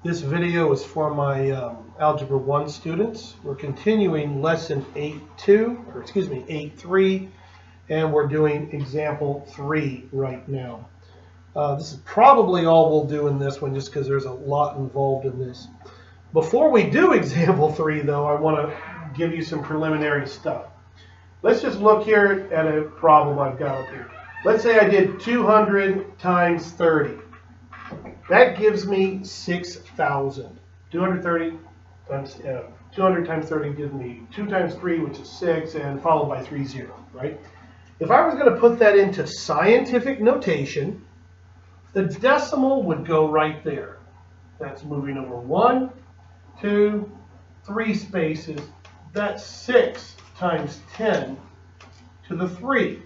This video is for my Algebra 1 students. We're continuing lesson 8.3, and we're doing example 3 right now. This is probably all we'll do in this one just because there's a lot involved in this. Before we do example 3, though, I want to give you some preliminary stuff. Let's just look here at a problem I've got up here. Let's say I did 200 times 30. That gives me 6,000. 200 times 30 gives me 2 times 3, which is 6, and followed by 3 zeros, right? If I was going to put that into scientific notation, the decimal would go right there. That's moving over 1, 2, 3 spaces. That's 6 times 10 to the 3.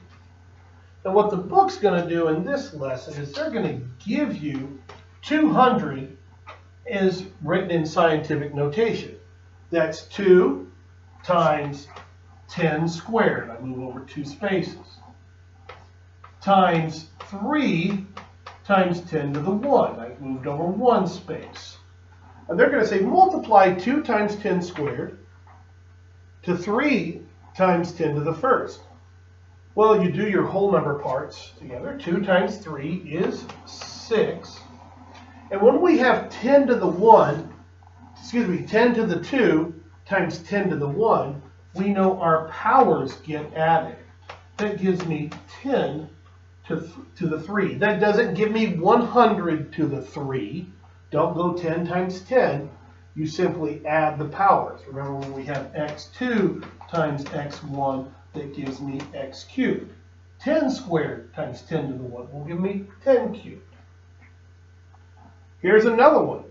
And what the book's going to do in this lesson is they're going to give you 200 is written in scientific notation. That's 2 times 10 squared. I move over 2 spaces. Times 3 times 10 to the 1. I've moved over 1 space. And they're going to say multiply 2 times 10 squared to 3 times 10 to the first. Well, you do your whole number parts together. 2 times 3 is 6. And when we have 10 to the 1, 10 to the 2 times 10 to the 1, we know our powers get added. That gives me 10 to the 3. That doesn't give me 100 to the 3. Don't go 10 times 10. You simply add the powers. Remember when we have x2 times x1, that gives me x cubed. 10 squared times 10 to the 1 will give me 10 cubed. Here's another one.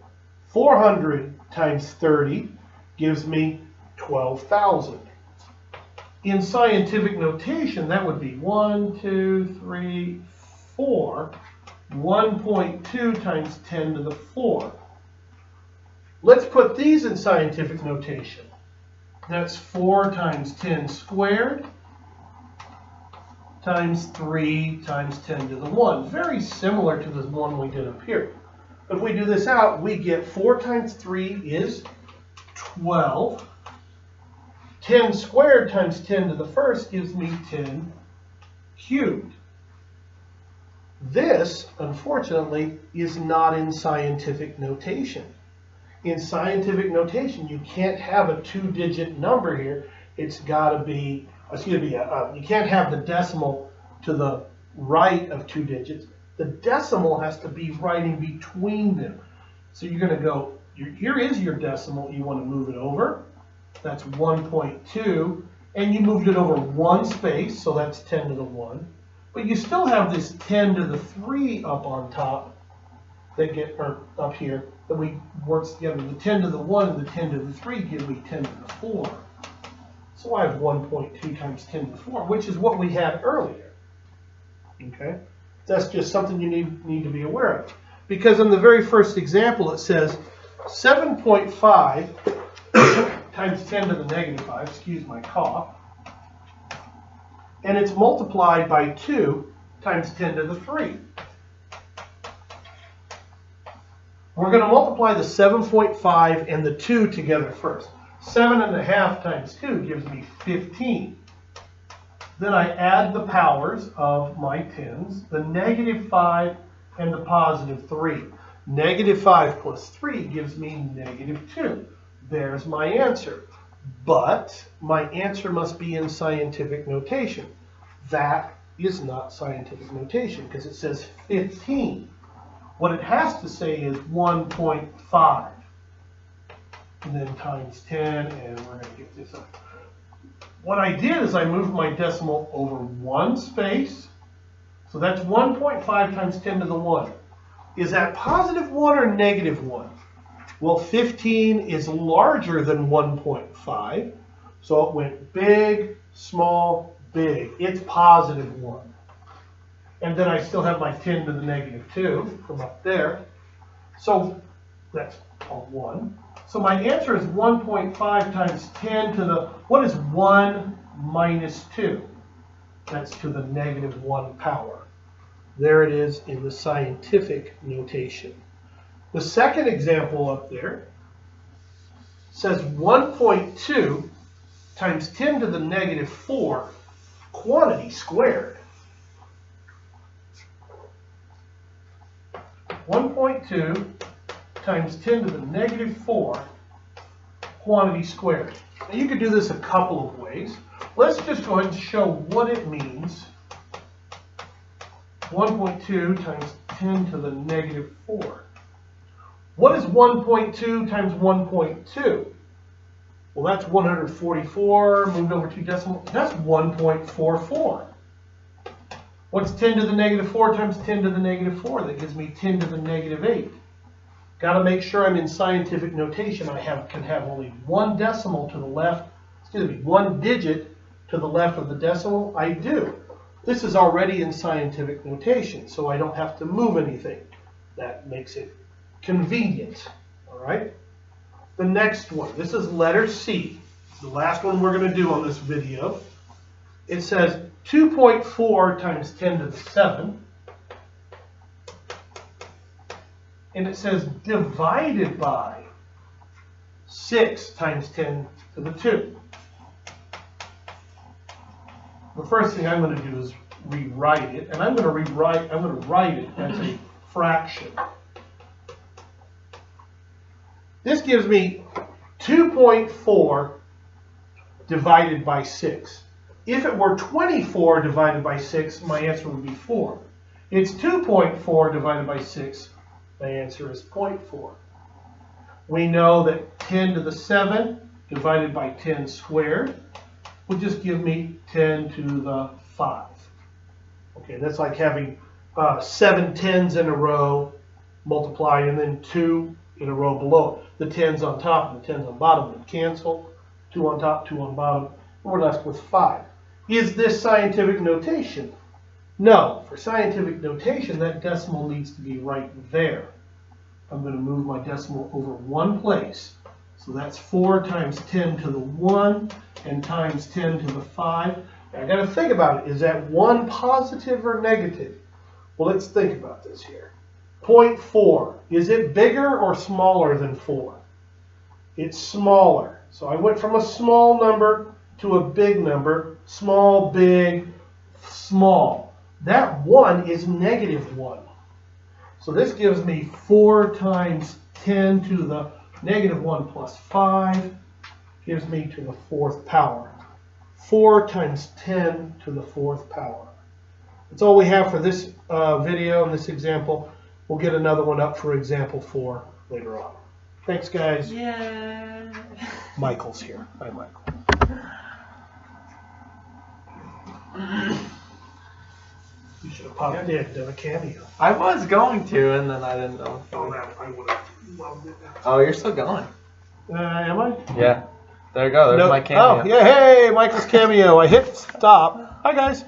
400 times 30 gives me 12,000. In scientific notation, that would be 1, 2, 3, 4. 1.2 times 10 to the 4. Let's put these in scientific notation. That's 4 times 10 squared times 3 times 10 to the 1. Very similar to the one we did up here. If we do this out, we get 4 times 3 is 12. 10 squared times 10 to the first gives me 10 cubed. This, unfortunately, is not in scientific notation. In scientific notation, you can't have a 2-digit number here. It's got to be, you can't have the decimal to the right of 2 digits. The decimal has to be right in between them. So you're going to go, here is your decimal. You want to move it over. That's 1.2. And you moved it over 1 space, so that's 10 to the 1. But you still have this 10 to the 3 up on top, or up here, that we work together. The 10 to the 1 and the 10 to the 3 give me 10 to the 4. So I have 1.2 times 10 to the 4, which is what we had earlier. Okay? That's just something you need to be aware of. Because in the very first example, it says 7.5 times 10 to the negative 5, excuse my cough, and it's multiplied by 2 times 10 to the 3. We're going to multiply the 7.5 and the 2 together first. 7.5 times 2 gives me 15. Then I add the powers of my 10s, the negative 5 and the positive 3. Negative 5 plus 3 gives me negative 2. There's my answer. But my answer must be in scientific notation. That is not scientific notation because it says 15. What it has to say is 1.5. And then times 10, and we're going to get this up. What I did is I moved my decimal over 1 space. So that's 1.5 times 10 to the 1. Is that positive 1 or negative 1? Well, 15 is larger than 1.5. So it went big, small, big. It's positive 1. And then I still have my 10 to the negative 2 from up there. So that's called 1. So my answer is 1.5 times 10 to the, what is 1 minus 2? That's to the negative 1 power. There it is in the scientific notation. The second example up there says 1.2 times 10 to the negative 4 quantity squared. 1.2 times 10 to the negative 4 quantity squared. Now you could do this a couple of ways. Let's just go ahead and show what it means. 1.2 times 10 to the negative 4. What is 1.2 times 1.2? Well, that's 144, moved over 2 decimals. That's 1.44. What's 10 to the negative 4 times 10 to the negative 4? That gives me 10 to the negative 8. Got to make sure I'm in scientific notation. I can have only one decimal to the left, one digit to the left of the decimal. I do. This is already in scientific notation, so I don't have to move anything. That makes it convenient. All right? The next one, this is letter C. The last one we're going to do on this video. It says 2.4 times 10 to the 7. And it says divided by 6 times 10 to the 2. The first thing I'm going to do is rewrite it, and I'm going to write it as a fraction. This gives me 2.4 divided by 6. If it were 24 divided by 6, my answer would be 4. It's 2.4 divided by 6. My answer is 0.4. We know that 10 to the 7 divided by 10 squared would just give me 10 to the 5. Okay, that's like having 7 tens in a row multiplied and then 2 in a row below. The 10s on top and the 10s on bottom would cancel. 2 on top, 2 on bottom. We're left with 5. Is this scientific notation? No. For scientific notation, that decimal needs to be right there. I'm going to move my decimal over one place. So that's 4 times 10 to the 1 and times 10 to the 5. Now I got to think about it. Is that 1 positive or negative? Well, let's think about this here. 0.4. Is it bigger or smaller than 4? It's smaller. So I went from a small number to a big number. Small, big, small. That 1 is negative 1. So this gives me 4 times 10 to the negative 1 plus 5 gives me to the 4th power. 4 times 10 to the 4th power. That's all we have for this video and this example. We'll get another one up for example 4 later on. Thanks, guys. Yeah. Michael's here. Hi, Michael. You should have popped in, done a cameo. I was going to, and then I didn't know. Oh, that I would have loved it. Oh, you're still going. Am I? Yeah. There you go. There's my cameo. Oh, yeah. Hey, Michael's cameo. I hit stop. Hi, guys.